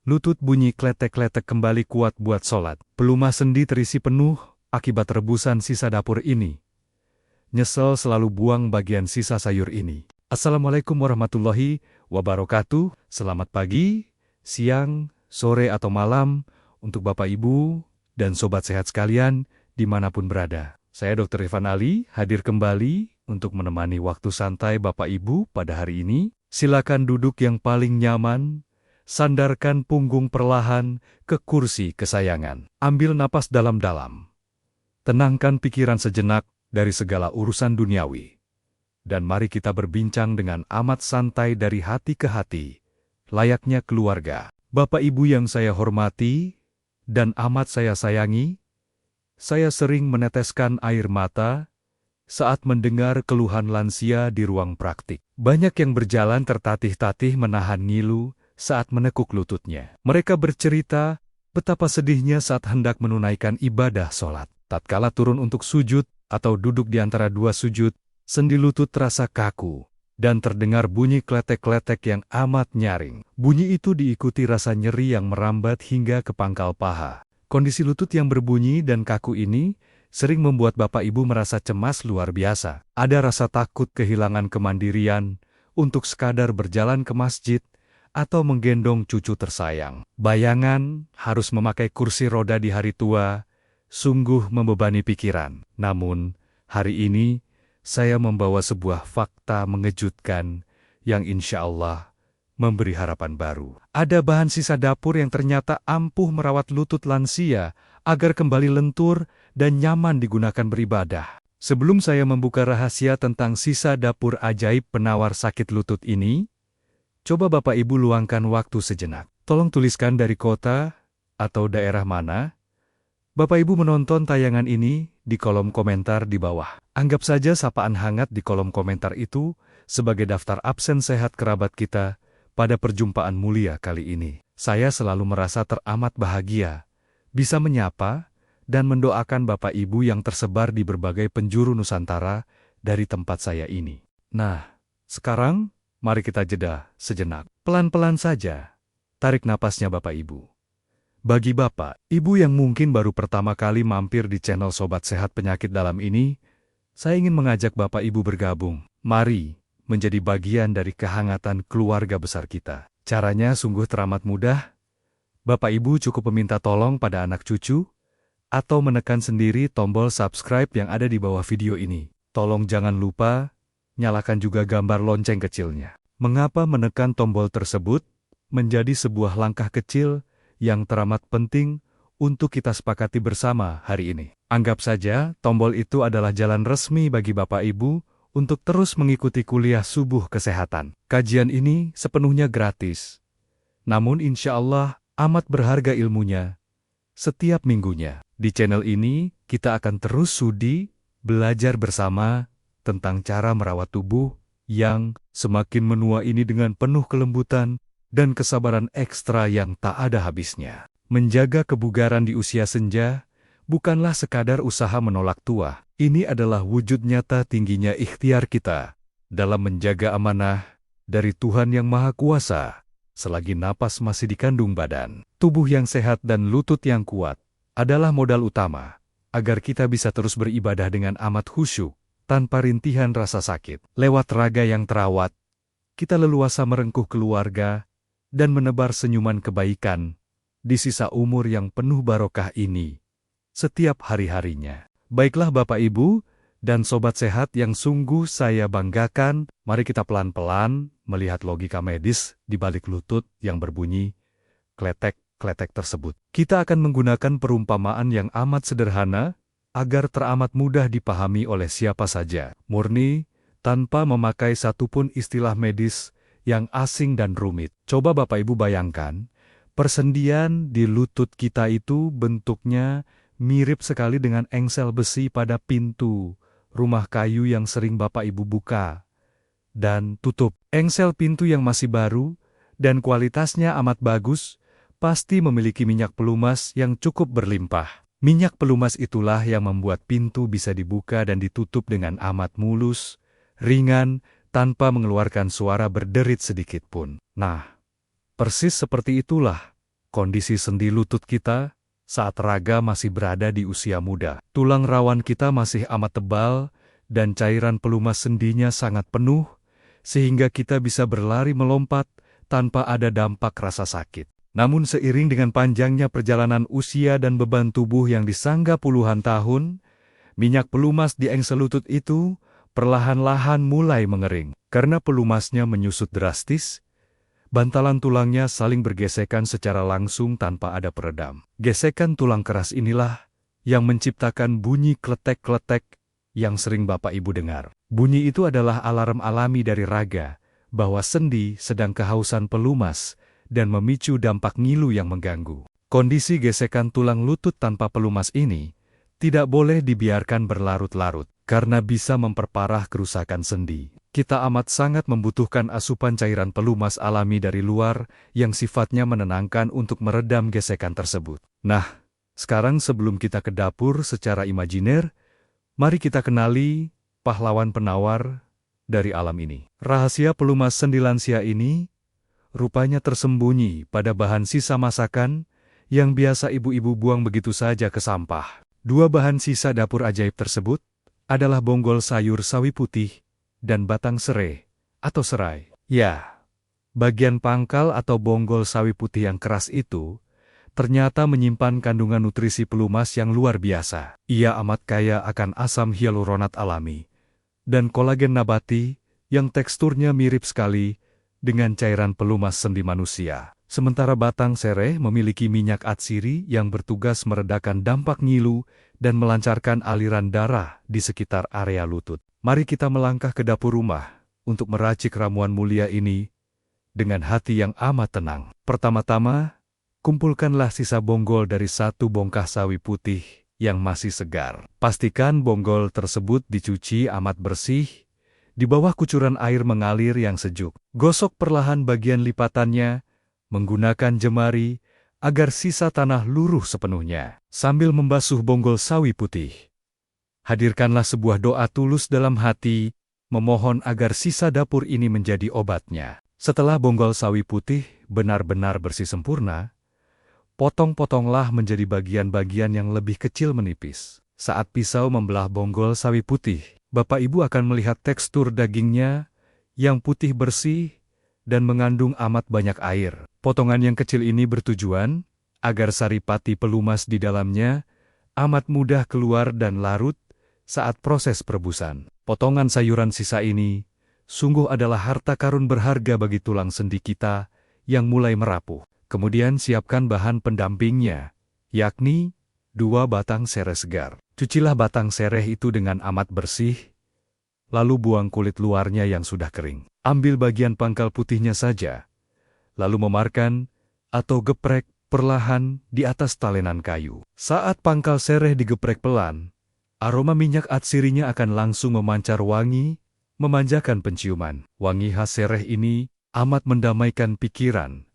Lutut bunyi kletek-kletek kembali kuat buat sholat. Pelumah sendi terisi penuh akibat rebusan sisa dapur ini. Nyesel selalu buang bagian sisa sayur ini. Assalamualaikum warahmatullahi wabarakatuh. Selamat pagi, siang, sore atau malam untuk Bapak Ibu dan Sobat Sehat sekalian dimanapun berada. Saya Dr. Irfan Ali hadir kembali untuk menemani waktu santai Bapak Ibu pada hari ini. Silakan duduk yang paling nyaman. Sandarkan punggung perlahan ke kursi kesayangan. Ambil napas dalam-dalam. Tenangkan pikiran sejenak dari segala urusan duniawi. Dan mari kita berbincang dengan amat santai dari hati ke hati, layaknya keluarga. Bapak Ibu yang saya hormati dan amat saya sayangi, saya sering meneteskan air mata saat mendengar keluhan lansia di ruang praktik. Banyak yang berjalan tertatih-tatih menahan ngilu saat menekuk lututnya. Mereka bercerita betapa sedihnya saat hendak menunaikan ibadah sholat. Tatkala turun untuk sujud atau duduk di antara dua sujud, sendi lutut terasa kaku dan terdengar bunyi kletek-kletek yang amat nyaring. Bunyi itu diikuti rasa nyeri yang merambat hingga ke pangkal paha. Kondisi lutut yang berbunyi dan kaku ini sering membuat Bapak Ibu merasa cemas luar biasa. Ada rasa takut kehilangan kemandirian untuk sekadar berjalan ke masjid atau menggendong cucu tersayang. Bayangan harus memakai kursi roda di hari tua sungguh membebani pikiran. Namun, hari ini saya membawa sebuah fakta mengejutkan yang insya Allah memberi harapan baru. Ada bahan sisa dapur yang ternyata ampuh merawat lutut lansia agar kembali lentur dan nyaman digunakan beribadah. Sebelum saya membuka rahasia tentang sisa dapur ajaib penawar sakit lutut ini, coba Bapak Ibu luangkan waktu sejenak. Tolong tuliskan dari kota atau daerah mana Bapak Ibu menonton tayangan ini di kolom komentar di bawah. Anggap saja sapaan hangat di kolom komentar itu sebagai daftar absen sehat kerabat kita pada perjumpaan mulia kali ini. Saya selalu merasa teramat bahagia bisa menyapa dan mendoakan Bapak Ibu yang tersebar di berbagai penjuru Nusantara dari tempat saya ini. Nah, sekarang mari kita jeda sejenak. Pelan-pelan saja, tarik napasnya Bapak Ibu. Bagi Bapak, Ibu yang mungkin baru pertama kali mampir di channel Sobat Sehat Penyakit Dalam ini, saya ingin mengajak Bapak Ibu bergabung. Mari menjadi bagian dari kehangatan keluarga besar kita. Caranya sungguh teramat mudah. Bapak Ibu cukup meminta tolong pada anak cucu, atau menekan sendiri tombol subscribe yang ada di bawah video ini. Tolong jangan lupa nyalakan juga gambar lonceng kecilnya. Mengapa menekan tombol tersebut menjadi sebuah langkah kecil yang teramat penting untuk kita sepakati bersama hari ini. Anggap saja tombol itu adalah jalan resmi bagi Bapak Ibu untuk terus mengikuti kuliah subuh kesehatan. Kajian ini sepenuhnya gratis. Namun insya Allah amat berharga ilmunya setiap minggunya. Di channel ini kita akan terus sudi belajar bersama tentang cara merawat tubuh yang semakin menua ini dengan penuh kelembutan dan kesabaran ekstra yang tak ada habisnya. Menjaga kebugaran di usia senja bukanlah sekadar usaha menolak tua. Ini adalah wujud nyata tingginya ikhtiar kita dalam menjaga amanah dari Tuhan Yang Maha Kuasa selagi napas masih dikandung badan. Tubuh yang sehat dan lutut yang kuat adalah modal utama agar kita bisa terus beribadah dengan amat khusyuk tanpa rintihan rasa sakit. Lewat raga yang terawat, kita leluasa merengkuh keluarga dan menebar senyuman kebaikan di sisa umur yang penuh barokah ini setiap hari-harinya. Baiklah Bapak Ibu dan Sobat Sehat yang sungguh saya banggakan, mari kita pelan-pelan melihat logika medis di balik lutut yang berbunyi kletek-kletek tersebut. Kita akan menggunakan perumpamaan yang amat sederhana agar teramat mudah dipahami oleh siapa saja, murni tanpa memakai satupun istilah medis yang asing dan rumit. Coba Bapak Ibu bayangkan, persendian di lutut kita itu bentuknya mirip sekali dengan engsel besi pada pintu rumah kayu yang sering Bapak Ibu buka dan tutup. Engsel pintu yang masih baru dan kualitasnya amat bagus, pasti memiliki minyak pelumas yang cukup berlimpah. Minyak pelumas itulah yang membuat pintu bisa dibuka dan ditutup dengan amat mulus, ringan, tanpa mengeluarkan suara berderit sedikit pun. Nah, persis seperti itulah kondisi sendi lutut kita saat raga masih berada di usia muda. Tulang rawan kita masih amat tebal dan cairan pelumas sendinya sangat penuh, sehingga kita bisa berlari melompat tanpa ada dampak rasa sakit. Namun seiring dengan panjangnya perjalanan usia dan beban tubuh yang disangga puluhan tahun, minyak pelumas di engsel lutut itu perlahan-lahan mulai mengering. Karena pelumasnya menyusut drastis, bantalan tulangnya saling bergesekan secara langsung tanpa ada peredam. Gesekan tulang keras inilah yang menciptakan bunyi kletek-kletek yang sering Bapak Ibu dengar. Bunyi itu adalah alarm alami dari raga bahwa sendi sedang kehausan pelumas dan memicu dampak ngilu yang mengganggu. Kondisi gesekan tulang lutut tanpa pelumas ini tidak boleh dibiarkan berlarut-larut karena bisa memperparah kerusakan sendi. Kita amat sangat membutuhkan asupan cairan pelumas alami dari luar yang sifatnya menenangkan untuk meredam gesekan tersebut. Nah, sekarang sebelum kita ke dapur secara imajiner, mari kita kenali pahlawan penawar dari alam ini. Rahasia pelumas sendi lansia ini rupanya tersembunyi pada bahan sisa masakan yang biasa ibu-ibu buang begitu saja ke sampah. Dua bahan sisa dapur ajaib tersebut adalah bonggol sayur sawi putih dan batang serai atau serai. Ya, bagian pangkal atau bonggol sawi putih yang keras itu ternyata menyimpan kandungan nutrisi pelumas yang luar biasa. Ia amat kaya akan asam hyaluronat alami dan kolagen nabati yang teksturnya mirip sekali dengan cairan pelumas sendi manusia. Sementara batang serai memiliki minyak atsiri yang bertugas meredakan dampak ngilu dan melancarkan aliran darah di sekitar area lutut. Mari kita melangkah ke dapur rumah untuk meracik ramuan mulia ini dengan hati yang amat tenang. Pertama-tama, kumpulkanlah sisa bonggol dari satu bongkah sawi putih yang masih segar. Pastikan bonggol tersebut dicuci amat bersih di bawah kucuran air mengalir yang sejuk. Gosok perlahan bagian lipatannya menggunakan jemari agar sisa tanah luruh sepenuhnya. Sambil membasuh bonggol sawi putih, hadirkanlah sebuah doa tulus dalam hati, memohon agar sisa dapur ini menjadi obatnya. Setelah bonggol sawi putih benar-benar bersih sempurna, potong-potonglah menjadi bagian-bagian yang lebih kecil menipis. Saat pisau membelah bonggol sawi putih, Bapak Ibu akan melihat tekstur dagingnya yang putih bersih dan mengandung amat banyak air. Potongan yang kecil ini bertujuan agar saripati pelumas di dalamnya amat mudah keluar dan larut saat proses perebusan. Potongan sayuran sisa ini sungguh adalah harta karun berharga bagi tulang sendi kita yang mulai merapuh. Kemudian siapkan bahan pendampingnya, yakni 2 batang sereh segar. Cucilah batang sereh itu dengan amat bersih, lalu buang kulit luarnya yang sudah kering. Ambil bagian pangkal putihnya saja, lalu memarkan atau geprek perlahan di atas talenan kayu. Saat pangkal sereh digeprek pelan, aroma minyak atsirinya akan langsung memancar wangi, memanjakan penciuman. Wangi khas sereh ini amat mendamaikan pikiran,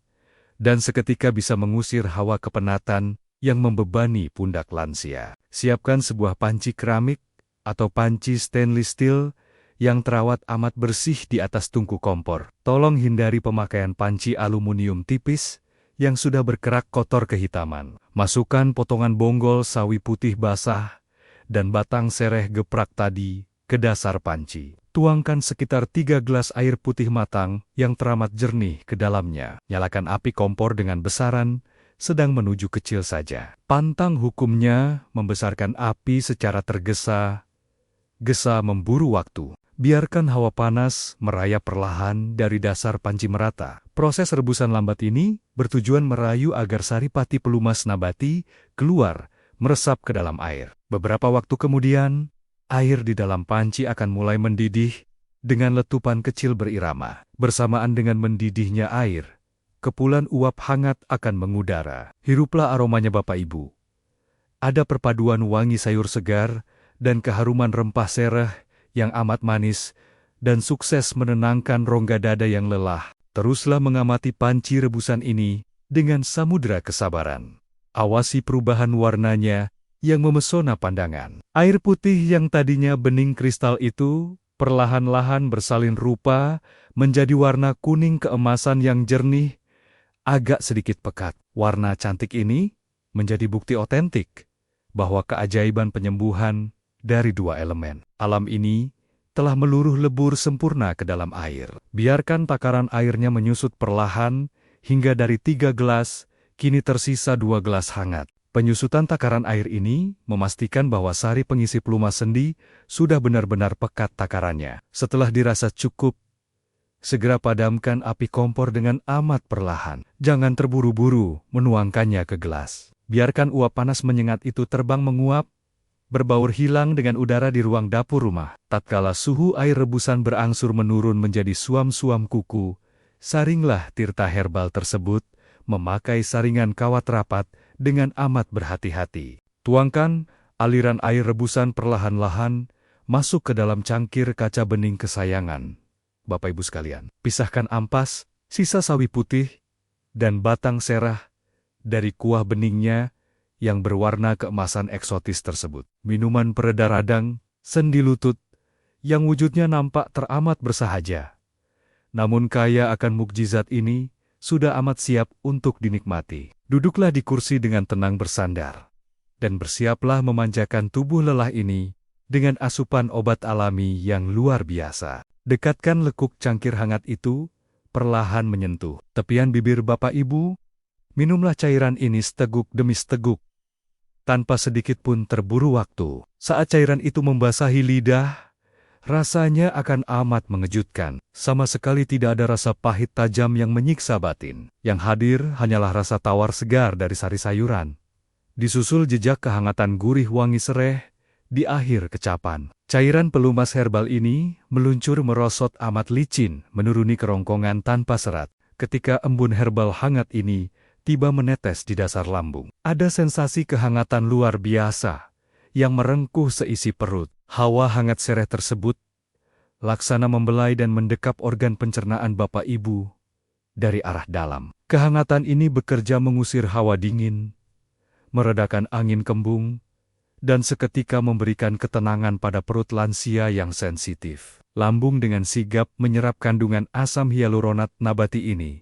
dan seketika bisa mengusir hawa kepenatan yang membebani pundak lansia. Siapkan sebuah panci keramik atau panci stainless steel yang terawat amat bersih di atas tungku kompor. Tolong hindari pemakaian panci aluminium tipis yang sudah berkerak kotor kehitaman. Masukkan potongan bonggol sawi putih basah dan batang sereh geprak tadi ke dasar panci. Tuangkan sekitar 3 gelas air putih matang yang teramat jernih ke dalamnya. Nyalakan api kompor dengan besaran sedang menuju kecil saja. Pantang hukumnya membesarkan api secara tergesa-gesa memburu waktu. Biarkan hawa panas merayap perlahan dari dasar panci merata. Proses rebusan lambat ini bertujuan merayu agar saripati pelumas nabati keluar meresap ke dalam air. Beberapa waktu kemudian, air di dalam panci akan mulai mendidih dengan letupan kecil berirama. Bersamaan dengan mendidihnya air, kepulan uap hangat akan mengudara. Hiruplah aromanya Bapak Ibu. Ada perpaduan wangi sayur segar dan keharuman rempah sereh yang amat manis dan sukses menenangkan rongga dada yang lelah. Teruslah mengamati panci rebusan ini dengan samudera kesabaran. Awasi perubahan warnanya yang memesona pandangan. Air putih yang tadinya bening kristal itu perlahan-lahan bersalin rupa menjadi warna kuning keemasan yang jernih agak sedikit pekat. Warna cantik ini menjadi bukti otentik bahwa keajaiban penyembuhan dari dua elemen alam ini telah meluruh lebur sempurna ke dalam air. Biarkan takaran airnya menyusut perlahan hingga dari 3 gelas, kini tersisa 2 gelas hangat. Penyusutan takaran air ini memastikan bahwa sari pengisi pelumas sendi sudah benar-benar pekat takarannya. Setelah dirasa cukup, segera padamkan api kompor dengan amat perlahan. Jangan terburu-buru menuangkannya ke gelas. Biarkan uap panas menyengat itu terbang menguap, berbaur hilang dengan udara di ruang dapur rumah. Tatkala suhu air rebusan berangsur menurun menjadi suam-suam kuku, saringlah tirta herbal tersebut memakai saringan kawat rapat dengan amat berhati-hati. Tuangkan aliran air rebusan perlahan-lahan masuk ke dalam cangkir kaca bening kesayangan. Bapak Ibu sekalian, pisahkan ampas, sisa sawi putih, dan batang serah dari kuah beningnya yang berwarna keemasan eksotis tersebut. Minuman pereda radang, sendi lutut, yang wujudnya nampak teramat bersahaja. Namun kaya akan mukjizat ini, sudah amat siap untuk dinikmati. Duduklah di kursi dengan tenang bersandar, dan bersiaplah memanjakan tubuh lelah ini dengan asupan obat alami yang luar biasa. Dekatkan lekuk cangkir hangat itu, perlahan menyentuh tepian bibir Bapak Ibu. Minumlah cairan ini seteguk demi seteguk, tanpa sedikit pun terburu waktu. Saat cairan itu membasahi lidah, rasanya akan amat mengejutkan. Sama sekali tidak ada rasa pahit tajam yang menyiksa batin. Yang hadir hanyalah rasa tawar segar dari sari sayuran, disusul jejak kehangatan gurih wangi sereh di akhir kecapan. Cairan pelumas herbal ini meluncur merosot amat licin, menuruni kerongkongan tanpa serat. Ketika embun herbal hangat ini tiba menetes di dasar lambung, ada sensasi kehangatan luar biasa yang merengkuh seisi perut. Hawa hangat sereh tersebut laksana membelai dan mendekap organ pencernaan Bapak Ibu dari arah dalam. Kehangatan ini bekerja mengusir hawa dingin, meredakan angin kembung, dan seketika memberikan ketenangan pada perut lansia yang sensitif. Lambung dengan sigap menyerap kandungan asam hyaluronat nabati ini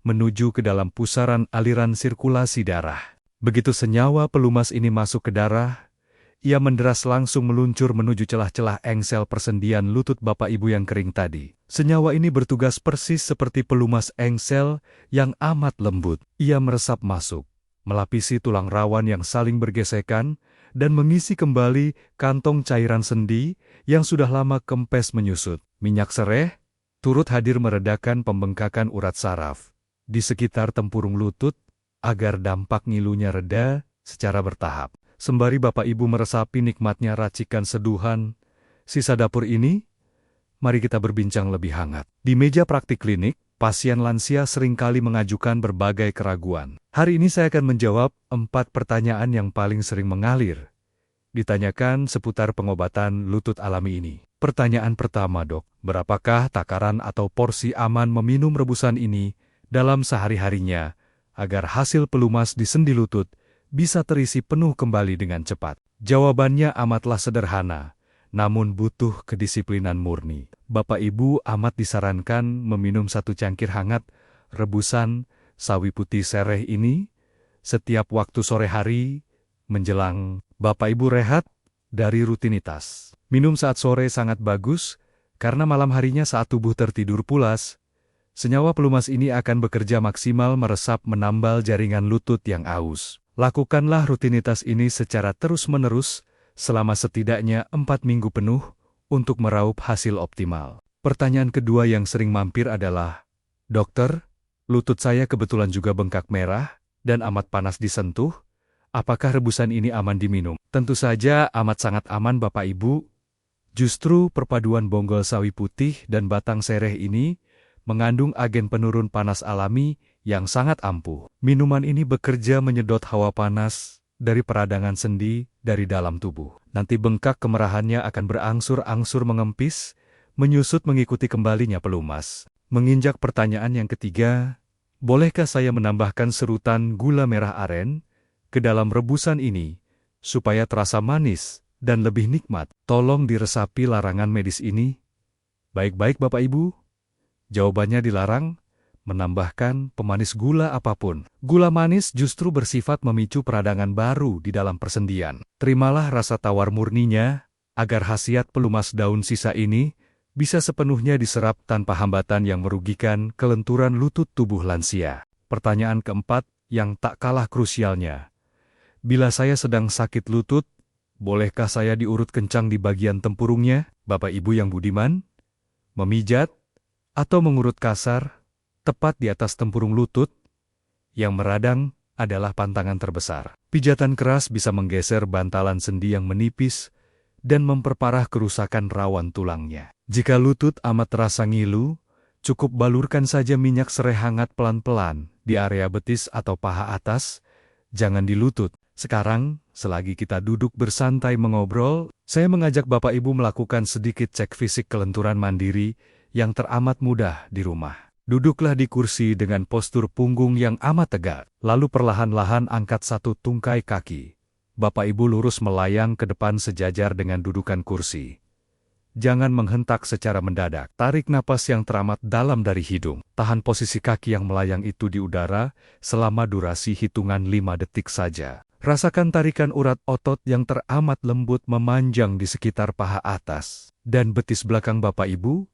menuju ke dalam pusaran aliran sirkulasi darah. Begitu senyawa pelumas ini masuk ke darah, ia menderas langsung meluncur menuju celah-celah engsel persendian lutut Bapak Ibu yang kering tadi. Senyawa ini bertugas persis seperti pelumas engsel yang amat lembut. Ia meresap masuk, melapisi tulang rawan yang saling bergesekan, dan mengisi kembali kantong cairan sendi yang sudah lama kempes menyusut. Minyak sereh turut hadir meredakan pembengkakan urat saraf di sekitar tempurung lutut agar dampak ngilunya reda secara bertahap. Sembari Bapak Ibu meresapi nikmatnya racikan seduhan sisa dapur ini, mari kita berbincang lebih hangat. Di meja praktik klinik, pasien lansia seringkali mengajukan berbagai keraguan. Hari ini saya akan menjawab 4 pertanyaan yang paling sering mengalir ditanyakan seputar pengobatan lutut alami ini. Pertanyaan pertama, Dok, berapakah takaran atau porsi aman meminum rebusan ini dalam sehari-harinya agar hasil pelumas di sendi lutut bisa terisi penuh kembali dengan cepat? Jawabannya amatlah sederhana, namun butuh kedisiplinan murni. Bapak Ibu amat disarankan meminum 1 cangkir hangat rebusan sawi putih sereh ini setiap waktu sore hari menjelang Bapak Ibu rehat dari rutinitas. Minum saat sore sangat bagus, karena malam harinya saat tubuh tertidur pulas, senyawa pelumas ini akan bekerja maksimal meresap menambal jaringan lutut yang aus. Lakukanlah rutinitas ini secara terus-menerus selama setidaknya 4 minggu penuh untuk meraup hasil optimal. Pertanyaan kedua yang sering mampir adalah, Dokter, lutut saya kebetulan juga bengkak merah dan amat panas disentuh. Apakah rebusan ini aman diminum? Tentu saja amat sangat aman Bapak Ibu. Justru perpaduan bonggol sawi putih dan batang sereh ini mengandung agen penurun panas alami yang sangat ampuh. Minuman ini bekerja menyedot hawa panas dari peradangan sendi dari dalam tubuh. Nanti bengkak kemerahannya akan berangsur-angsur mengempis, menyusut mengikuti kembalinya pelumas. Menginjak pertanyaan yang ketiga, bolehkah saya menambahkan serutan gula merah aren ke dalam rebusan ini, supaya terasa manis dan lebih nikmat? Tolong diresapi larangan medis ini. Baik-baik Bapak Ibu. Jawabannya dilarang, menambahkan pemanis gula apapun. Gula manis justru bersifat memicu peradangan baru di dalam persendian. Terimalah rasa tawar murninya, agar khasiat pelumas daun sisa ini bisa sepenuhnya diserap tanpa hambatan yang merugikan kelenturan lutut tubuh lansia. Pertanyaan keempat, yang tak kalah krusialnya. Bila saya sedang sakit lutut, bolehkah saya diurut kencang di bagian tempurungnya, Bapak Ibu yang budiman? Memijat, atau mengurut kasar, tepat di atas tempurung lutut, yang meradang adalah pantangan terbesar. Pijatan keras bisa menggeser bantalan sendi yang menipis dan memperparah kerusakan rawan tulangnya. Jika lutut amat terasa ngilu, cukup balurkan saja minyak serai hangat pelan-pelan di area betis atau paha atas, jangan di lutut. Sekarang, selagi kita duduk bersantai mengobrol, saya mengajak Bapak Ibu melakukan sedikit cek fisik kelenturan mandiri yang teramat mudah di rumah. Duduklah di kursi dengan postur punggung yang amat tegak, lalu perlahan-lahan angkat satu tungkai kaki. Bapak Ibu lurus melayang ke depan sejajar dengan dudukan kursi. Jangan menghentak secara mendadak. Tarik napas yang teramat dalam dari hidung. Tahan posisi kaki yang melayang itu di udara selama durasi hitungan 5 detik saja. Rasakan tarikan urat otot yang teramat lembut memanjang di sekitar paha atas dan betis belakang Bapak Ibu.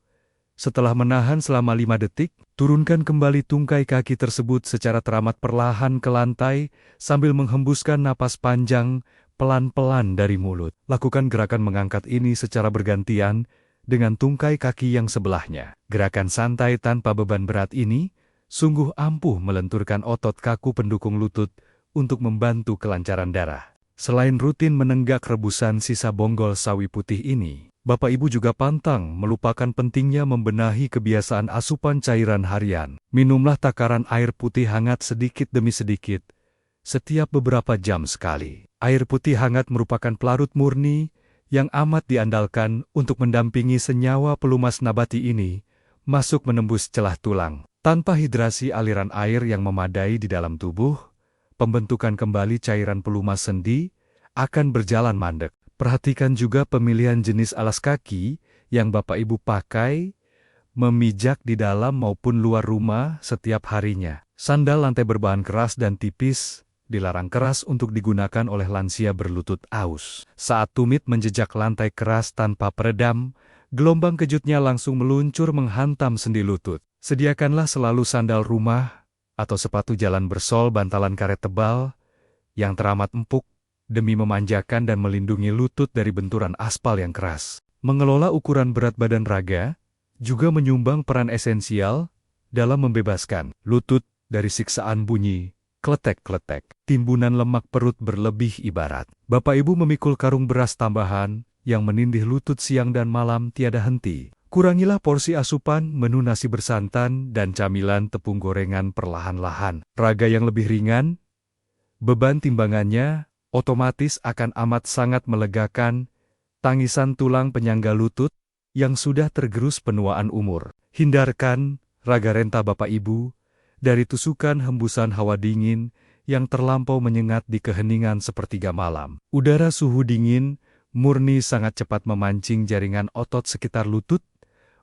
Setelah menahan selama 5 detik, turunkan kembali tungkai kaki tersebut secara teramat perlahan ke lantai sambil menghembuskan napas panjang pelan-pelan dari mulut. Lakukan gerakan mengangkat ini secara bergantian dengan tungkai kaki yang sebelahnya. Gerakan santai tanpa beban berat ini sungguh ampuh melenturkan otot kaku pendukung lutut untuk membantu kelancaran darah. Selain rutin menenggak rebusan sisa bonggol sawi putih ini, Bapak Ibu juga pantang melupakan pentingnya membenahi kebiasaan asupan cairan harian. Minumlah takaran air putih hangat sedikit demi sedikit, setiap beberapa jam sekali. Air putih hangat merupakan pelarut murni yang amat diandalkan untuk mendampingi senyawa pelumas nabati ini masuk menembus celah tulang. Tanpa hidrasi aliran air yang memadai di dalam tubuh, pembentukan kembali cairan pelumas sendi akan berjalan mandek. Perhatikan juga pemilihan jenis alas kaki yang Bapak Ibu pakai, memijak di dalam maupun luar rumah setiap harinya. Sandal lantai berbahan keras dan tipis dilarang keras untuk digunakan oleh lansia berlutut aus. Saat tumit menjejak lantai keras tanpa peredam, gelombang kejutnya langsung meluncur menghantam sendi lutut. Sediakanlah selalu sandal rumah atau sepatu jalan bersol bantalan karet tebal yang teramat empuk, demi memanjakan dan melindungi lutut dari benturan aspal yang keras. Mengelola ukuran berat badan raga juga menyumbang peran esensial dalam membebaskan lutut dari siksaan bunyi kletek-kletek. Timbunan lemak perut berlebih ibarat Bapak Ibu memikul karung beras tambahan yang menindih lutut siang dan malam tiada henti. Kurangilah porsi asupan menu nasi bersantan dan camilan tepung gorengan perlahan-lahan. Raga yang lebih ringan, beban timbangannya otomatis akan amat sangat melegakan tangisan tulang penyangga lutut yang sudah tergerus penuaan umur. Hindarkan raga renta Bapak Ibu dari tusukan hembusan hawa dingin yang terlampau menyengat di keheningan sepertiga malam. Udara suhu dingin murni sangat cepat memancing jaringan otot sekitar lutut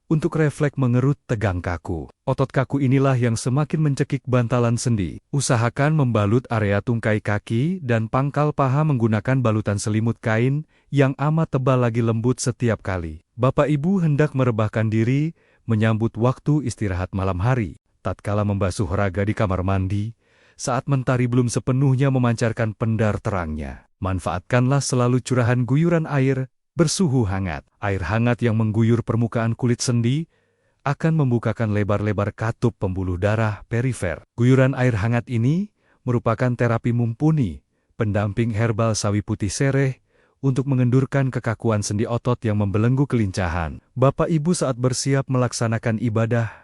untuk refleks mengerut tegang kaku. Otot kaku inilah yang semakin mencekik bantalan sendi. Usahakan membalut area tungkai kaki dan pangkal paha menggunakan balutan selimut kain yang amat tebal lagi lembut setiap kali Bapak Ibu hendak merebahkan diri menyambut waktu istirahat malam hari. Tatkala membasuh raga di kamar mandi, saat mentari belum sepenuhnya memancarkan pendar terangnya, manfaatkanlah selalu curahan guyuran air bersuhu hangat. Air hangat yang mengguyur permukaan kulit sendi akan membukakan lebar-lebar katup pembuluh darah perifer. Guyuran air hangat ini merupakan terapi mumpuni, pendamping herbal sawi putih sereh untuk mengendurkan kekakuan sendi otot yang membelenggu kelincahan. Bapak Ibu saat bersiap melaksanakan ibadah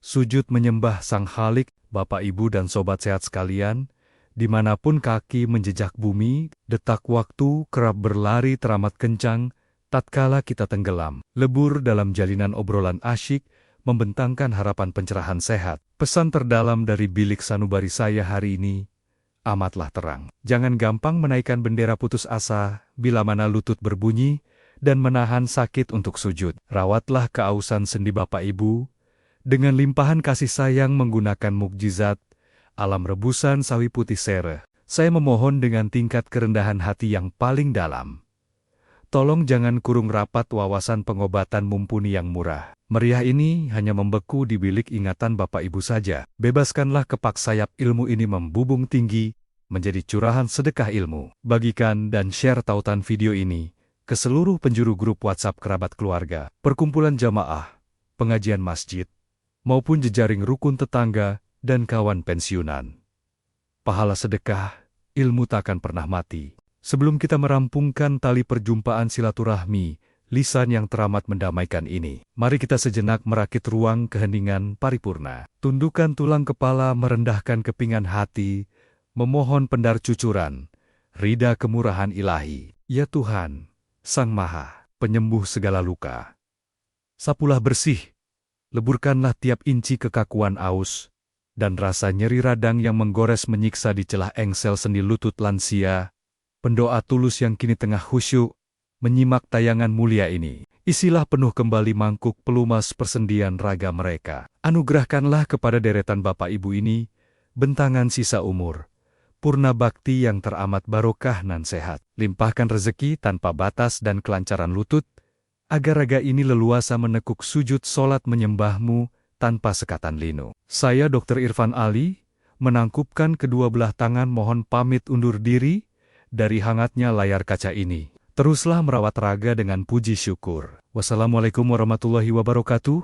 sujud menyembah Sang Khalik, Bapak Ibu dan sobat sehat sekalian, dimanapun kaki menjejak bumi, detak waktu kerap berlari teramat kencang, tatkala kita tenggelam. Lebur dalam jalinan obrolan asyik, membentangkan harapan pencerahan sehat. Pesan terdalam dari bilik sanubari saya hari ini, amatlah terang. Jangan gampang menaikkan bendera putus asa, bila mana lutut berbunyi, dan menahan sakit untuk sujud. Rawatlah keausan sendi Bapak Ibu, Dengan limpahan kasih sayang menggunakan mukjizat, alam rebusan sawi putih sereh, saya memohon dengan tingkat kerendahan hati yang paling dalam. Tolong jangan kurung rapat wawasan pengobatan mumpuni yang murah. Meriah ini hanya membeku di bilik ingatan Bapak Ibu saja. Bebaskanlah kepak sayap ilmu ini membubung tinggi, menjadi curahan sedekah ilmu. Bagikan dan share tautan video ini ke seluruh penjuru grup WhatsApp kerabat keluarga, perkumpulan jamaah, pengajian masjid, maupun jejaring rukun tetangga dan kawan pensiunan. Pahala sedekah, ilmu takkan pernah mati. Sebelum kita merampungkan tali perjumpaan silaturahmi, lisan yang teramat mendamaikan ini, mari kita sejenak merakit ruang keheningan paripurna. Tundukkan tulang kepala, merendahkan kepingan hati, memohon pendar cucuran, ridha kemurahan ilahi. Ya Tuhan, Sang Maha, penyembuh segala luka. Sapulah bersih, leburkanlah tiap inci kekakuan aus, dan rasa nyeri radang yang menggores menyiksa di celah engsel sendi lutut lansia. Pendoa tulus yang kini tengah khusyuk, menyimak tayangan mulia ini. Isilah penuh kembali mangkuk pelumas persendian raga mereka. Anugerahkanlah kepada deretan Bapak Ibu ini, bentangan sisa umur, purna bakti yang teramat barokah nan sehat. Limpahkan rezeki tanpa batas dan kelancaran lutut, agar raga ini leluasa menekuk sujud solat menyembahmu tanpa sekatan linu. Saya Dr. Irfan Ali, menangkupkan kedua belah tangan mohon pamit undur diri, dari hangatnya layar kaca ini. Teruslah merawat raga dengan puji syukur. Wassalamualaikum warahmatullahi wabarakatuh.